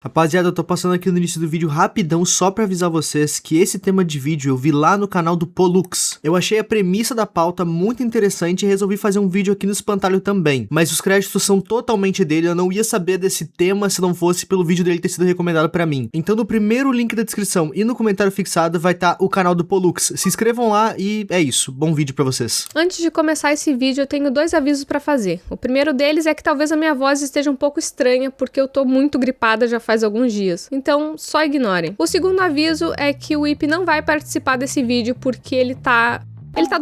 Rapaziada, eu tô passando aqui no início do vídeo rapidão só pra avisar vocês que esse tema de vídeo eu vi lá no canal do Pollux. Eu achei a premissa da pauta muito interessante e resolvi fazer um vídeo aqui no Espantalho também. Mas os créditos são totalmente dele, eu não ia saber desse tema se não fosse pelo vídeo dele ter sido recomendado pra mim. Então no primeiro link da descrição e no comentário fixado vai estar o canal do Pollux. Se inscrevam lá e é isso, bom vídeo pra vocês. Antes de começar esse vídeo eu tenho dois avisos pra fazer. O primeiro deles é que talvez a minha voz esteja um pouco estranha porque eu tô muito gripada já faz alguns dias, então só ignorem. O segundo aviso é que o Ip não vai participar desse vídeo porque ele tá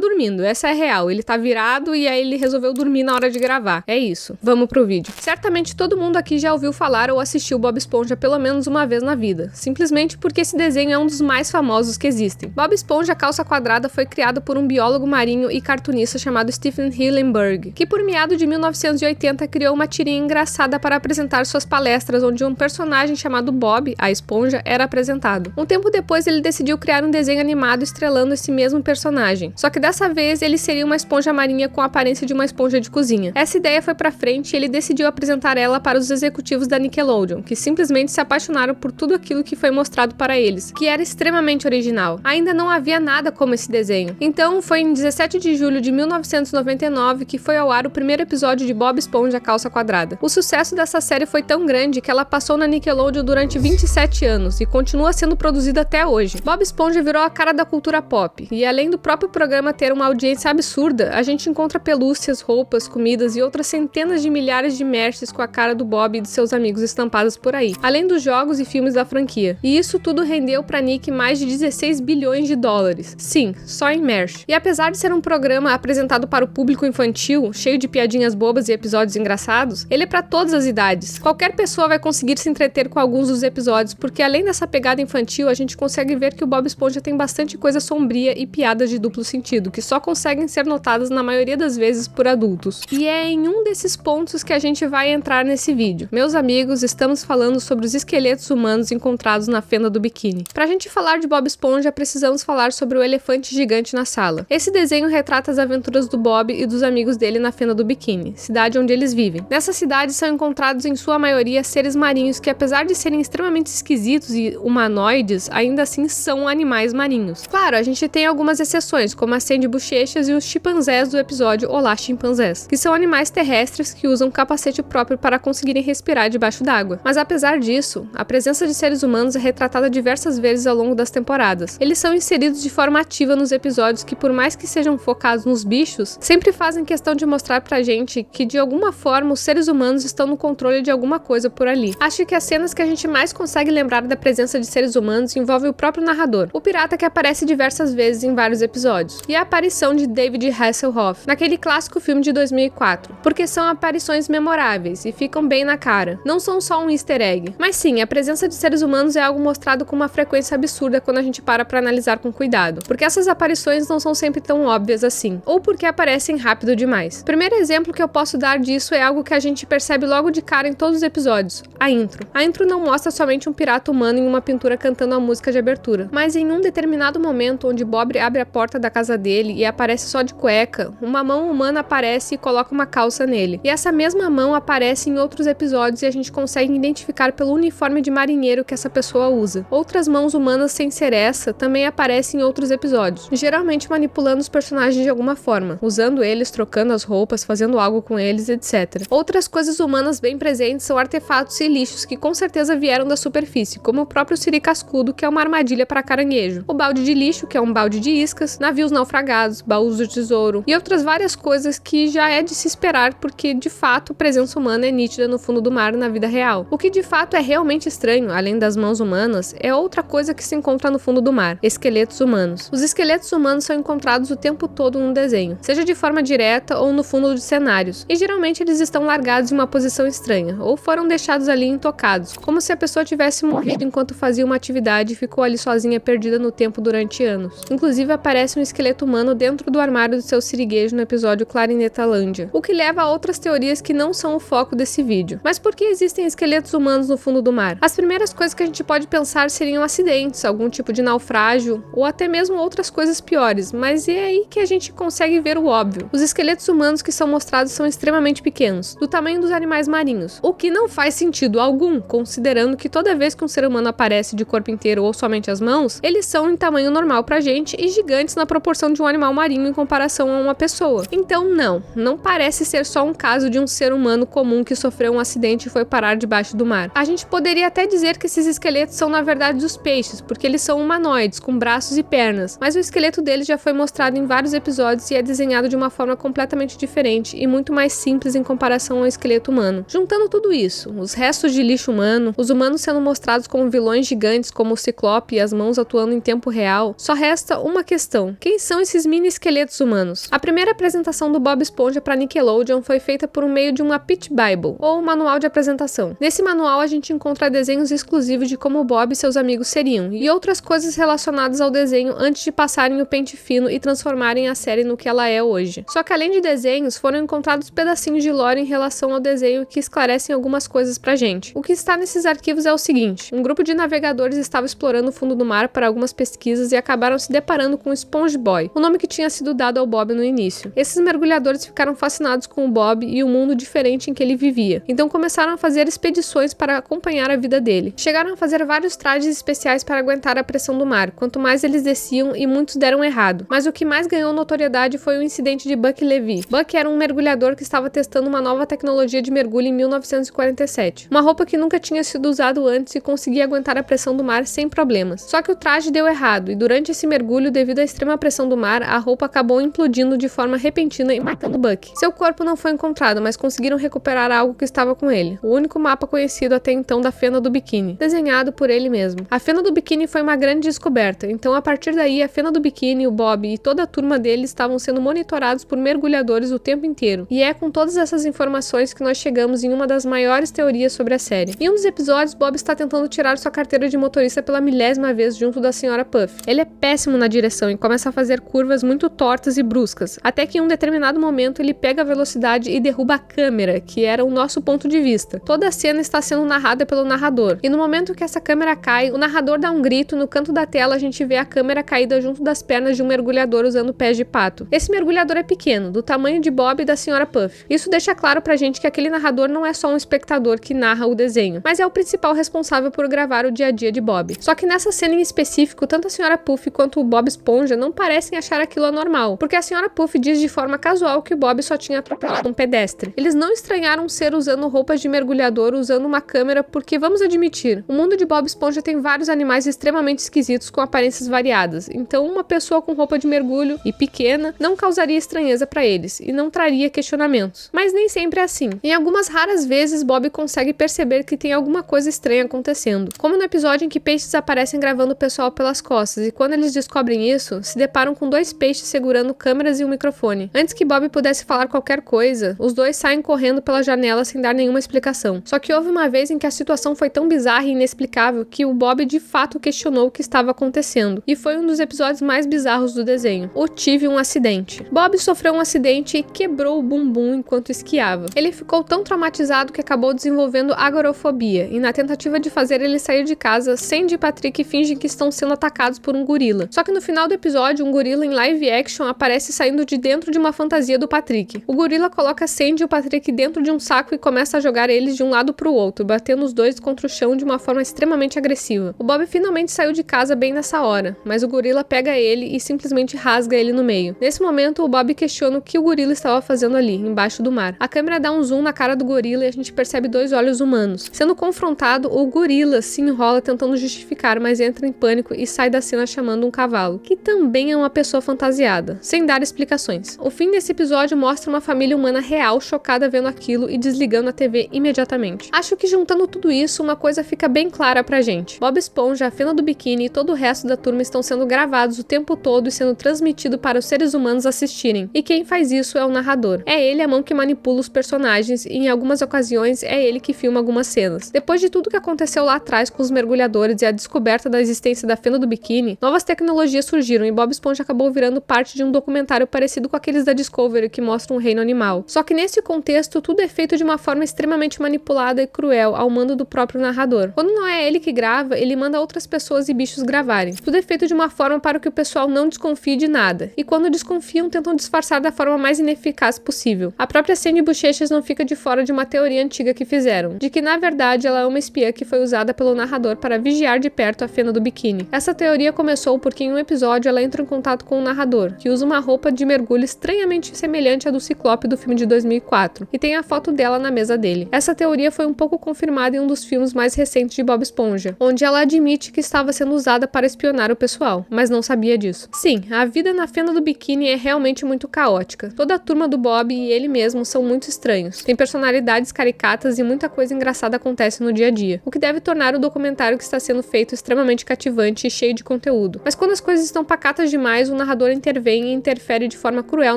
dormindo, essa é a real. Ele tá virado e aí ele resolveu dormir na hora de gravar. É isso. Vamos pro vídeo. Certamente todo mundo aqui já ouviu falar ou assistiu Bob Esponja pelo menos uma vez na vida. Simplesmente porque esse desenho é um dos mais famosos que existem. Bob Esponja Calça Quadrada foi criado por um biólogo marinho e cartunista chamado Stephen Hillenburg, que por meado de 1980 criou uma tirinha engraçada para apresentar suas palestras, onde um personagem chamado Bob, a esponja, era apresentado. Um tempo depois ele decidiu criar um desenho animado estrelando esse mesmo personagem. Só que dessa vez ele seria uma esponja marinha com a aparência de uma esponja de cozinha. Essa ideia foi pra frente e ele decidiu apresentar ela para os executivos da Nickelodeon, que simplesmente se apaixonaram por tudo aquilo que foi mostrado para eles, que era extremamente original. Ainda não havia nada como esse desenho. Então foi em 17 de julho de 1999 que foi ao ar o primeiro episódio de Bob Esponja Calça Quadrada. O sucesso dessa série foi tão grande que ela passou na Nickelodeon durante 27 anos e continua sendo produzida até hoje. Bob Esponja virou a cara da cultura pop, e além do próprio programa ter uma audiência absurda, a gente encontra pelúcias, roupas, comidas e outras centenas de milhares de merches com a cara do Bob e de seus amigos estampadas por aí, além dos jogos e filmes da franquia. E isso tudo rendeu pra Nick mais de 16 bilhões de dólares. Sim, só em merch. E apesar de ser um programa apresentado para o público infantil, cheio de piadinhas bobas e episódios engraçados, ele é pra todas as idades. Qualquer pessoa vai conseguir se entreter com alguns dos episódios, porque além dessa pegada infantil, a gente consegue ver que o Bob Esponja tem bastante coisa sombria e piadas de duplo sentido, que só conseguem ser notadas na maioria das vezes por adultos. E é em um desses pontos que a gente vai entrar nesse vídeo. Meus amigos, estamos falando sobre os esqueletos humanos encontrados na fenda do biquíni. Pra gente falar de Bob Esponja, precisamos falar sobre o elefante gigante na sala. Esse desenho retrata as aventuras do Bob e dos amigos dele na fenda do biquíni, cidade onde eles vivem. Nessa cidade são encontrados em sua maioria seres marinhos que, apesar de serem extremamente esquisitos e humanoides, ainda assim são animais marinhos. Claro, a gente tem algumas exceções, como a Sandy Bochechas e os chimpanzés do episódio Olá Chimpanzés, que são animais terrestres que usam capacete próprio para conseguirem respirar debaixo d'água. Mas apesar disso, a presença de seres humanos é retratada diversas vezes ao longo das temporadas. Eles são inseridos de forma ativa nos episódios que, por mais que sejam focados nos bichos, sempre fazem questão de mostrar pra gente que de alguma forma os seres humanos estão no controle de alguma coisa por ali. Acho que as cenas que a gente mais consegue lembrar da presença de seres humanos envolvem o próprio narrador, o pirata que aparece diversas vezes em vários episódios, e a aparição de David Hasselhoff, naquele clássico filme de 2004, porque são aparições memoráveis e ficam bem na cara. Não são só um easter egg. Mas sim, a presença de seres humanos é algo mostrado com uma frequência absurda quando a gente para pra analisar com cuidado, porque essas aparições não são sempre tão óbvias assim, ou porque aparecem rápido demais. O primeiro exemplo que eu posso dar disso é algo que a gente percebe logo de cara em todos os episódios: a intro. A intro não mostra somente um pirata humano em uma pintura cantando a música de abertura, mas em um determinado momento onde Bob abre a porta da casa dele e aparece só de cueca, uma mão humana aparece e coloca uma calça nele. E essa mesma mão aparece em outros episódios e a gente consegue identificar pelo uniforme de marinheiro que essa pessoa usa. Outras mãos humanas sem ser essa também aparecem em outros episódios, geralmente manipulando os personagens de alguma forma, usando eles, trocando as roupas, fazendo algo com eles, etc. Outras coisas humanas bem presentes são artefatos e lixos que com certeza vieram da superfície, como o próprio siri cascudo, que é uma armadilha para caranguejo, o balde de lixo, que é um balde de iscas, navios naufragados, baús do tesouro e outras várias coisas que já é de se esperar porque de fato a presença humana é nítida no fundo do mar na vida real. O que de fato é realmente estranho, além das mãos humanas, é outra coisa que se encontra no fundo do mar: esqueletos humanos. Os esqueletos humanos são encontrados o tempo todo no desenho, seja de forma direta ou no fundo de cenários, e geralmente eles estão largados em uma posição estranha, ou foram deixados ali intocados, como se a pessoa tivesse morrido enquanto fazia uma atividade e ficou ali sozinha perdida no tempo durante anos. Inclusive aparece um esqueleto esqueleto humano dentro do armário do seu siriguejo no episódio Clarinetalândia, o que leva a outras teorias que não são o foco desse vídeo. Mas por que existem esqueletos humanos no fundo do mar? As primeiras coisas que a gente pode pensar seriam acidentes, algum tipo de naufrágio, ou até mesmo outras coisas piores, mas é aí que a gente consegue ver o óbvio. Os esqueletos humanos que são mostrados são extremamente pequenos, do tamanho dos animais marinhos, o que não faz sentido algum, considerando que toda vez que um ser humano aparece de corpo inteiro ou somente as mãos, eles são em tamanho normal pra gente e gigantes na proporção de um animal marinho em comparação a uma pessoa. Então não parece ser só um caso de um ser humano comum que sofreu um acidente e foi parar debaixo do mar. A gente poderia até dizer que esses esqueletos são na verdade dos peixes, porque eles são humanoides, com braços e pernas, mas o esqueleto deles já foi mostrado em vários episódios e é desenhado de uma forma completamente diferente e muito mais simples em comparação ao esqueleto humano. Juntando tudo isso, os restos de lixo humano, os humanos sendo mostrados como vilões gigantes como o Ciclope e as mãos atuando em tempo real, só resta uma questão: quem são esses mini esqueletos humanos? A primeira apresentação do Bob Esponja para Nickelodeon foi feita por meio de uma Pitch Bible, ou manual de apresentação. Nesse manual a gente encontra desenhos exclusivos de como o Bob e seus amigos seriam, e outras coisas relacionadas ao desenho antes de passarem o pente fino e transformarem a série no que ela é hoje. Só que além de desenhos, foram encontrados pedacinhos de lore em relação ao desenho que esclarecem algumas coisas pra gente. O que está nesses arquivos é o seguinte: um grupo de navegadores estava explorando o fundo do mar para algumas pesquisas e acabaram se deparando com o Sponge Boy, o nome que tinha sido dado ao Bob no início. Esses mergulhadores ficaram fascinados com o Bob e o mundo diferente em que ele vivia, então começaram a fazer expedições para acompanhar a vida dele. Chegaram a fazer vários trajes especiais para aguentar a pressão do mar, quanto mais eles desciam, e muitos deram errado. Mas o que mais ganhou notoriedade foi o incidente de Buck Levy. Buck era um mergulhador que estava testando uma nova tecnologia de mergulho em 1947. Uma roupa que nunca tinha sido usado antes e conseguia aguentar a pressão do mar sem problemas. Só que o traje deu errado, e durante esse mergulho, devido à extrema pressão do mar, a roupa acabou implodindo de forma repentina e matando Buck. Seu corpo não foi encontrado, mas conseguiram recuperar algo que estava com ele, o único mapa conhecido até então da Fenda do Biquíni, desenhado por ele mesmo. A Fenda do Biquíni foi uma grande descoberta, então a partir daí a Fenda do Biquíni, o Bob e toda a turma dele estavam sendo monitorados por mergulhadores o tempo inteiro, e é com todas essas informações que nós chegamos em uma das maiores teorias sobre a série. Em um dos episódios, Bob está tentando tirar sua carteira de motorista pela 1000ª vez junto da Sra. Puff. Ele é péssimo na direção e começa a fazer curvas muito tortas e bruscas, até que em um determinado momento ele pega a velocidade e derruba a câmera, que era o nosso ponto de vista. Toda a cena está sendo narrada pelo narrador, e no momento que essa câmera cai, o narrador dá um grito, no canto da tela a gente vê a câmera caída junto das pernas de um mergulhador usando pés de pato. Esse mergulhador é pequeno, do tamanho de Bob e da Sra. Puff. Isso deixa claro pra gente que aquele narrador não é só um espectador que narra o desenho, mas é o principal responsável por gravar o dia a dia de Bob. Só que nessa cena em específico, tanto a Sra. Puff quanto o Bob Esponja não parecem achar aquilo anormal, porque a Sra. Puff diz de forma casual que o Bob só tinha atropelado um pedestre. Eles não estranharam um ser usando roupas de mergulhador usando uma câmera porque, vamos admitir, o mundo de Bob Esponja tem vários animais extremamente esquisitos com aparências variadas, então uma pessoa com roupa de mergulho e pequena não causaria estranheza pra eles e não traria questionamentos. Mas nem sempre é assim. Em algumas raras vezes, Bob consegue perceber que tem alguma coisa estranha acontecendo, como no episódio em que peixes aparecem gravando o pessoal pelas costas, e quando eles descobrem isso, se deparam com dois peixes segurando câmeras e um microfone. Antes que Bob pudesse falar qualquer coisa, os dois saem correndo pela janela sem dar nenhuma explicação. Só que houve uma vez em que a situação foi tão bizarra e inexplicável que o Bob de fato questionou o que estava acontecendo, e foi um dos episódios mais bizarros do desenho. O Tive um Acidente. Bob sofreu um acidente e quebrou o bumbum enquanto esquiava. Ele ficou tão traumatizado que acabou desenvolvendo agorafobia, e na tentativa de fazer ele sair de casa, Sandy e Patrick fingem que estão sendo atacados por um gorila. Só que no final do episódio, um gorila em live action aparece saindo de dentro de uma fantasia do Patrick. O gorila coloca Sandy e o Patrick dentro de um saco e começa a jogar eles de um lado pro outro, batendo os dois contra o chão de uma forma extremamente agressiva. O Bob finalmente saiu de casa bem nessa hora, mas o gorila pega ele e simplesmente rasga ele no meio. Nesse momento, o Bob questiona o que o gorila estava fazendo ali, embaixo do mar. A câmera dá um zoom na cara do gorila e a gente percebe dois olhos humanos. Sendo confrontado, o gorila se enrola tentando justificar, mas entra em pânico e sai da cena chamando um cavalo, que também é uma pessoa fantasiada, sem dar explicações. O fim desse episódio mostra uma família humana real chocada vendo aquilo e desligando a TV imediatamente. Acho que juntando tudo isso, uma coisa fica bem clara pra gente. Bob Esponja, a Fenda do Biquíni e todo o resto da turma estão sendo gravados o tempo todo e sendo transmitido para os seres humanos assistirem. E quem faz isso é o narrador. É ele a mão que manipula os personagens e em algumas ocasiões é ele que filma algumas cenas. Depois de tudo que aconteceu lá atrás com os mergulhadores e a descoberta da existência da Fenda do Biquíni, novas tecnologias surgiram e Bob Esponja Esponja acabou virando parte de um documentário parecido com aqueles da Discovery que mostram um reino animal. Só que nesse contexto, tudo é feito de uma forma extremamente manipulada e cruel, ao mando do próprio narrador. Quando não é ele que grava, ele manda outras pessoas e bichos gravarem. Tudo é feito de uma forma para que o pessoal não desconfie de nada. E quando desconfiam, tentam disfarçar da forma mais ineficaz possível. A própria Sandy Bochechas não fica de fora de uma teoria antiga que fizeram, de que na verdade ela é uma espiã que foi usada pelo narrador para vigiar de perto a Fena do Biquíni. Essa teoria começou porque em um episódio ela entra em contato com o narrador, que usa uma roupa de mergulho estranhamente semelhante à do Ciclope do filme de 2004, e tem a foto dela na mesa dele. Essa teoria foi um pouco confirmada em um dos filmes mais recentes de Bob Esponja, onde ela admite que estava sendo usada para espionar o pessoal, mas não sabia disso. Sim, a vida na Fena do Biquíni é realmente muito caótica. Toda a turma do Bob e ele mesmo são muito estranhos. Tem personalidades caricatas e muita coisa engraçada acontece no dia a dia, o que deve tornar o documentário que está sendo feito extremamente cativante e cheio de conteúdo. Mas quando as coisas estão pacatas demais, o narrador intervém e interfere de forma cruel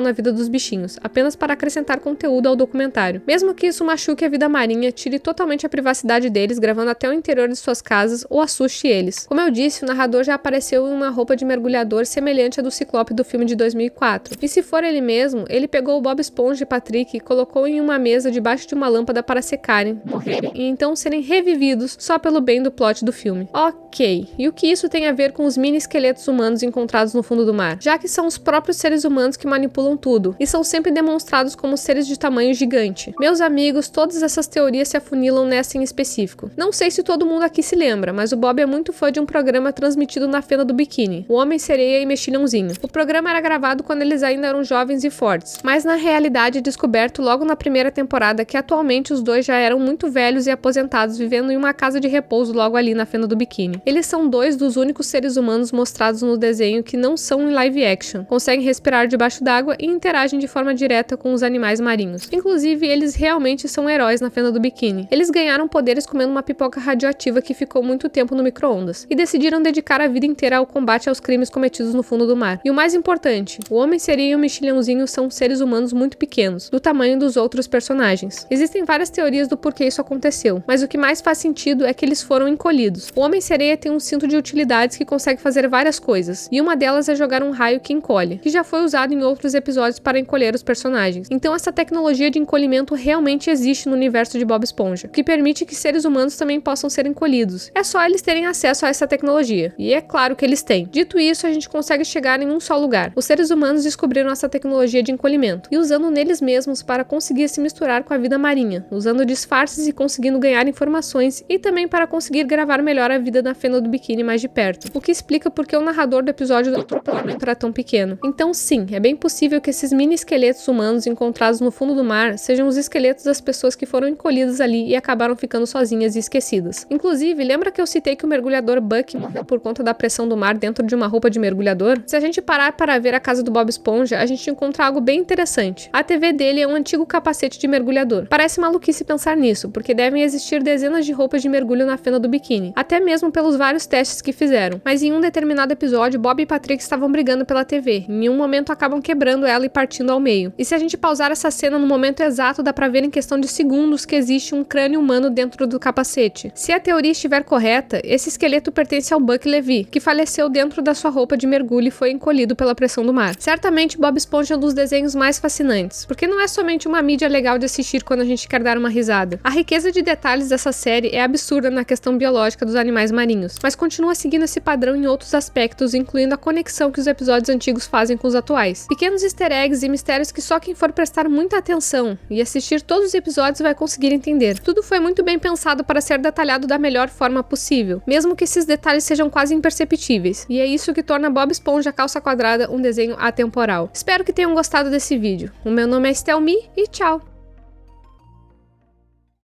na vida dos bichinhos, apenas para acrescentar conteúdo ao documentário. Mesmo que isso machuque a vida marinha, tire totalmente a privacidade deles, gravando até o interior de suas casas ou assuste eles. Como eu disse, o narrador já apareceu em uma roupa de mergulhador semelhante à do Ciclope do filme de 2004. E se for ele mesmo, ele pegou o Bob Esponja e Patrick e colocou em uma mesa debaixo de uma lâmpada para secarem, morrerem e então serem revividos só pelo bem do plot do filme. Ok, e o que isso tem a ver com os mini esqueletos humanos encontrados no fundo do mar? Já que são os próprios seres humanos que manipulam tudo, e são sempre demonstrados como seres de tamanho gigante. Meus amigos, todas essas teorias se afunilam nessa em específico. Não sei se todo mundo aqui se lembra, mas o Bob é muito fã de um programa transmitido na Fena do Biquíni, O Homem-Sereia e Mexilhãozinho. O programa era gravado quando eles ainda eram jovens e fortes, mas na realidade é descoberto logo na primeira temporada que atualmente os dois já eram muito velhos e aposentados, vivendo em uma casa de repouso logo ali na Fena do Biquíni. Eles são dois dos únicos seres humanos mostrados no desenho que não são em live action, conseguem respirar debaixo d'água e interagem de forma direta com os animais marinhos. Inclusive, eles realmente são heróis na Fena do Biquíni. Eles ganharam poderes comendo uma pipoca radioativa que ficou muito tempo no micro-ondas, e decidiram dedicar a vida inteira ao combate aos crimes cometidos no fundo do mar. E o mais importante, o Homem-Sereia e o Mexilhãozinho são seres humanos muito pequenos, do tamanho dos outros personagens. Existem várias teorias do porquê isso aconteceu, mas o que mais faz sentido é que eles foram encolhidos. O Homem-Sereia tem um cinto de utilidades que consegue fazer várias coisas, e uma delas é jogar um raio que encolhe, que já foi usado em outros episódios para encolher os personagens. Então essa tecnologia de encolhimento realmente existe no universo de Bob Esponja, o que permite que seres humanos também possam ser encolhidos. É só eles terem acesso a essa tecnologia, e é claro que eles têm. Dito isso, a gente consegue chegar em um só lugar. Os seres humanos descobriram essa tecnologia de encolhimento, e usando neles mesmos para conseguir se misturar com a vida marinha, usando disfarces e conseguindo ganhar informações, e também para conseguir gravar melhor a vida da Fena do Biquíni mais de perto, o que explica porque o narrador do episódio do atropelamento era tão pequeno. Então sim, é bem possível que esses mini esqueletos humanos encontrados no fundo do mar sejam os esqueletos das pessoas que foram encolhidas ali e acabaram ficando sozinhas e esquecidas. Inclusive, lembra que eu citei que o mergulhador Buck morreu por conta da pressão do mar dentro de uma roupa de mergulhador? Se a gente parar para ver a casa do Bob Esponja, a gente encontra algo bem interessante. A TV dele é um antigo capacete de mergulhador. Parece maluquice pensar nisso, porque devem existir dezenas de roupas de mergulho na Fena do Biquíni, até mesmo pelos vários testes que fizeram. Mas em um determinado episódio, Bob e Patrick estavam brigando pela TV. Em um momento acabam quebrando ela e partindo ao meio. E se a gente pausar essa cena no momento exato, dá pra ver em questão de segundos que existe um crânio humano dentro do capacete. Se a teoria estiver correta, esse esqueleto pertence ao Buck Levy, que faleceu dentro da sua roupa de mergulho e foi encolhido pela pressão do mar. Certamente Bob Esponja é um dos desenhos mais fascinantes, porque não é somente uma mídia legal de assistir quando a gente quer dar uma risada. A riqueza de detalhes dessa série é absurda na questão biológica dos animais marinhos, mas continua seguindo esse padrão em outros aspectos, incluindo a conexão que os episódios antigos fazem com os atuais. Pequenos easter eggs e mistérios que só quem for prestar muita atenção e assistir todos os episódios vai conseguir entender. Tudo foi muito bem pensado para ser detalhado da melhor forma possível, mesmo que esses detalhes sejam quase imperceptíveis, e é isso que torna Bob Esponja Calça Quadrada um desenho atemporal. Espero que tenham gostado desse vídeo. O meu nome é Estelmi e tchau!